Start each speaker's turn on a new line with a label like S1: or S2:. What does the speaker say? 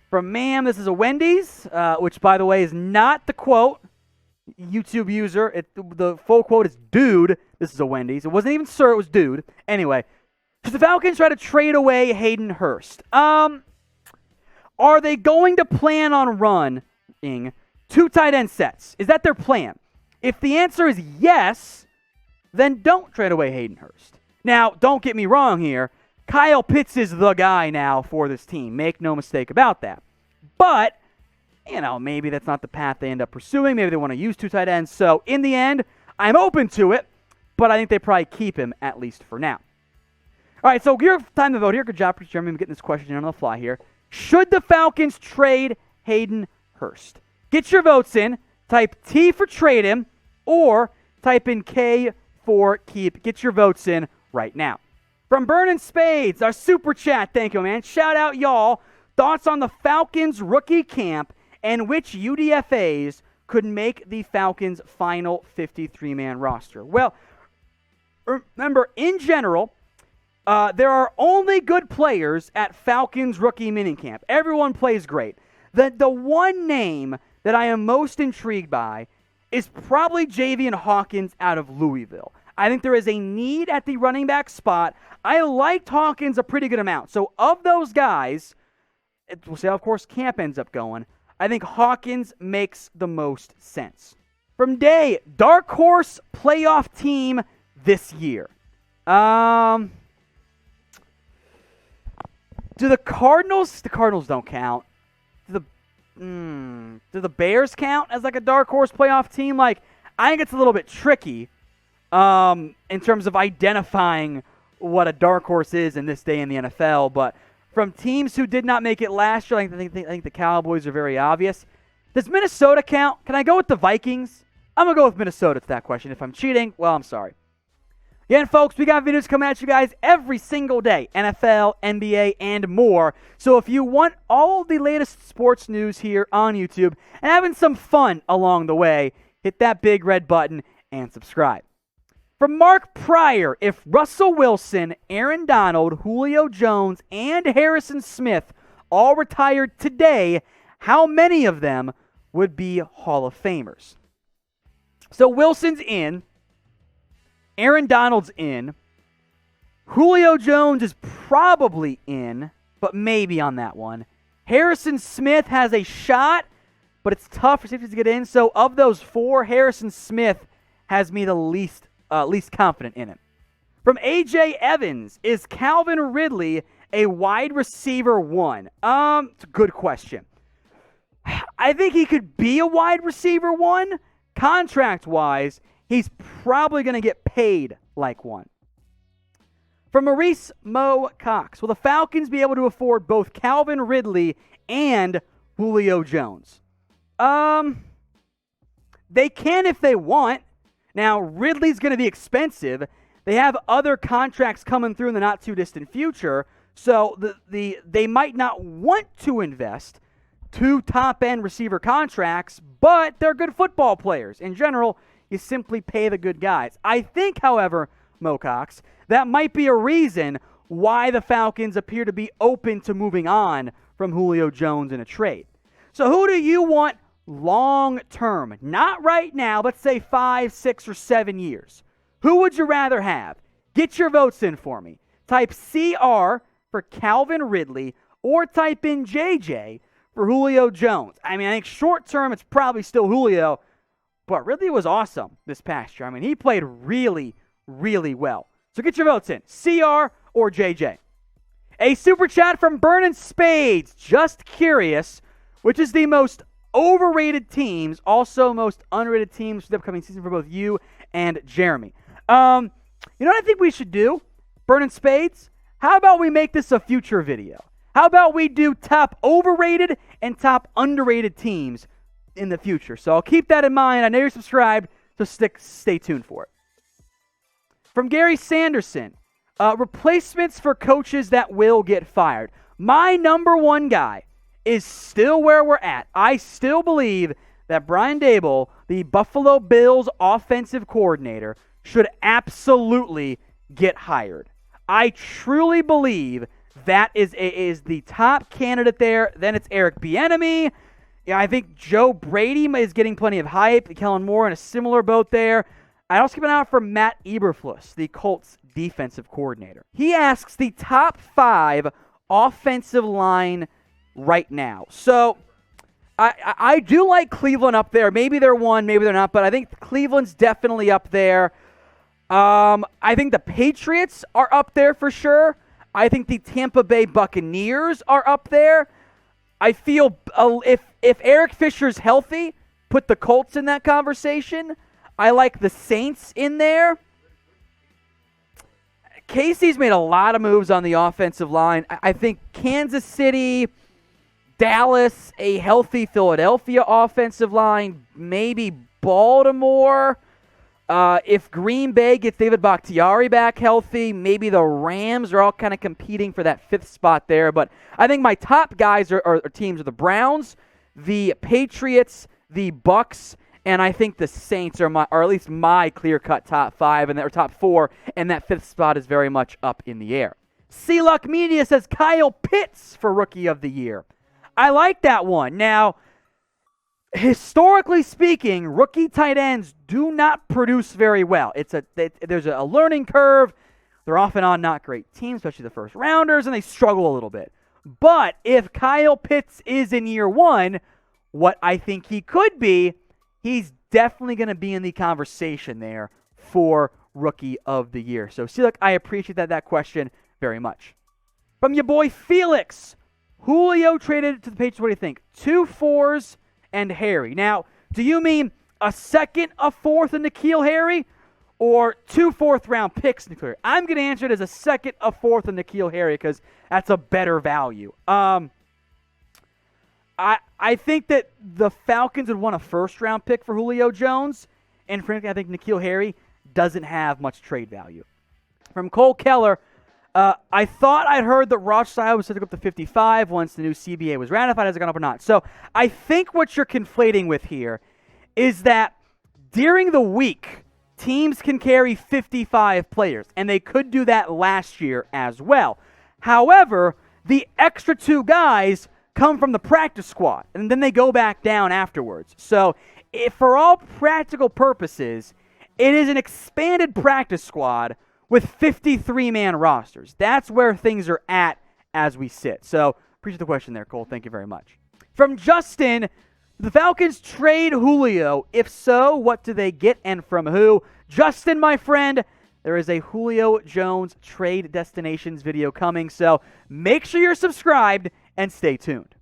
S1: From Mam, this is a Wendys, which, by the way, is not the quote. YouTube user, the full quote is dude. This is a Wendys. It wasn't even sir, it was dude. Anyway, should the Falcons try to trade away Hayden Hurst? Are they going to plan on running 2 tight end sets? Is that their plan? If the answer is yes, then don't trade away Hayden Hurst. Now, don't get me wrong here. Kyle Pitts is the guy now for this team. Make no mistake about that. But maybe that's not the path they end up pursuing. Maybe they want to use 2 tight ends. So, in the end, I'm open to it, but I think they probably keep him, at least for now. All right, so your time to vote here. Good job, Jeremy. I'm getting this question in on the fly here. Should the Falcons trade Hayden Hurst? Get your votes in. Type T for trade him, or type in K for keep. Get your votes in right now. From Burnin' Spades, our super chat. Thank you, man. Shout out, y'all. Thoughts on the Falcons rookie camp and which UDFAs could make the Falcons' final 53-man roster? Well, remember, in general, there are only good players at Falcons rookie minicamp. Everyone plays great. The one name that I am most intrigued by is probably Javian Hawkins out of Louisville. I think there is a need at the running back spot. I liked Hawkins a pretty good amount. So of those guys, we'll see how, of course, camp ends up going. I think Hawkins makes the most sense. From Day, dark horse playoff team this year. Do the Cardinals don't count. Do the Bears count as like a dark horse playoff team? Like, I think it's a little bit tricky in terms of identifying what a dark horse is in this day in the NFL. But from teams who did not make it last year, I think the Cowboys are very obvious. Does Minnesota count? Can I go with the Vikings? I'm going to go with Minnesota to that question. If I'm cheating, well, I'm sorry. Again, folks, we got videos coming at you guys every single day. NFL, NBA, and more. So if you want all the latest sports news here on YouTube and having some fun along the way, hit that big red button and subscribe. From Mark Pryor, if Russell Wilson, Aaron Donald, Julio Jones, and Harrison Smith all retired today, how many of them would be Hall of Famers? So Wilson's in. Aaron Donald's in. Julio Jones is probably in, but maybe on that one. Harrison Smith has a shot, but it's tough for safeties to get in. So of those 4, Harrison Smith has me the least confident in it. From AJ Evans, is Calvin Ridley a wide receiver 1? It's a good question. I think he could be a wide receiver 1. Contract-wise, he's probably going to get paid like one. From Maurice Mo Cox, will the Falcons be able to afford both Calvin Ridley and Julio Jones? They can if they want. Now, Ridley's going to be expensive. They have other contracts coming through in the not-too-distant future, so they might not want to invest 2 top-end receiver contracts, but they're good football players. In general, you simply pay the good guys. I think, however, Mo Cox, that might be a reason why the Falcons appear to be open to moving on from Julio Jones in a trade. So who do you want long-term? Not right now, let's say 5, 6, or 7 years. Who would you rather have? Get your votes in for me. Type CR for Calvin Ridley or type in JJ for Julio Jones. I think short-term it's probably still Julio, but Ridley was awesome this past year. He played really, really well. So get your votes in, CR or JJ. A super chat from Burnin' Spades. Just curious, which is the most overrated teams, also most underrated teams for the upcoming season for both you and Jeremy? You know what I think we should do, Burnin' Spades? How about we make this a future video? How about we do top overrated and top underrated teams in the future? So I'll keep that in mind. I know you're subscribed, so stay tuned for it. From Gary Sanderson, replacements for coaches that will get fired. My number one guy is still where we're at. I still believe that Brian Daboll, the Buffalo Bills offensive coordinator, should absolutely get hired. I truly believe That is the top candidate there. Then it's Eric Bieniemy. Yeah, I think Joe Brady is getting plenty of hype. Kellen Moore in a similar boat there. I'd also keep an eye out for Matt Eberflus, the Colts defensive coordinator. He asks the top 5 offensive line right now. So I do like Cleveland up there. Maybe they're 1, maybe they're not, but I think Cleveland's definitely up there. I think the Patriots are up there for sure. I think the Tampa Bay Buccaneers are up there. I feel if Eric Fisher's healthy, put the Colts in that conversation. I like the Saints in there. Casey's made a lot of moves on the offensive line. I think Kansas City, Dallas, a healthy Philadelphia offensive line, maybe Baltimore. If Green Bay gets David Bakhtiari back healthy, maybe the Rams are all kind of competing for that 5th spot there. But I think my top guys are teams are the Browns, the Patriots, the Bucks, and I think the Saints are at least my clear-cut top 5 or top 4, and that 5th spot is very much up in the air. C-Luck Media says Kyle Pitts for Rookie of the Year. I like that one. Now, historically speaking, rookie tight ends do not produce very well. There's a learning curve. They're off and on not great teams, especially the first rounders, and they struggle a little bit. But if Kyle Pitts is in year 1, what I think he could be, he's definitely going to be in the conversation there for Rookie of the Year. So, see, look, I appreciate that question very much. From your boy Felix, Julio traded to the Patriots. What do you think? 2 4s and Harry. Now, do you mean a 2nd, a 4th, and N'Keal Harry, or 2 4th-round picks? N'Keal Harry? I'm going to answer it as a 2nd, a 4th, and N'Keal Harry because that's a better value. I think that the Falcons would want a 1st-round pick for Julio Jones, and frankly, I think N'Keal Harry doesn't have much trade value. From Cole Keller, I thought I'd heard that Rothschild was set to go up to 55 once the new CBA was ratified. Has it gone up or not? So I think what you're conflating with here is that during the week, teams can carry 55 players, and they could do that last year as well. However, the extra 2 guys come from the practice squad, and then they go back down afterwards. So if for all practical purposes, it is an expanded practice squad with 53-man rosters. That's where things are at as we sit. So appreciate the question there, Cole. Thank you very much. From Justin, the Falcons trade Julio. If so, what do they get and from who? Justin, my friend, there is a Julio Jones trade destinations video coming, so make sure you're subscribed and stay tuned.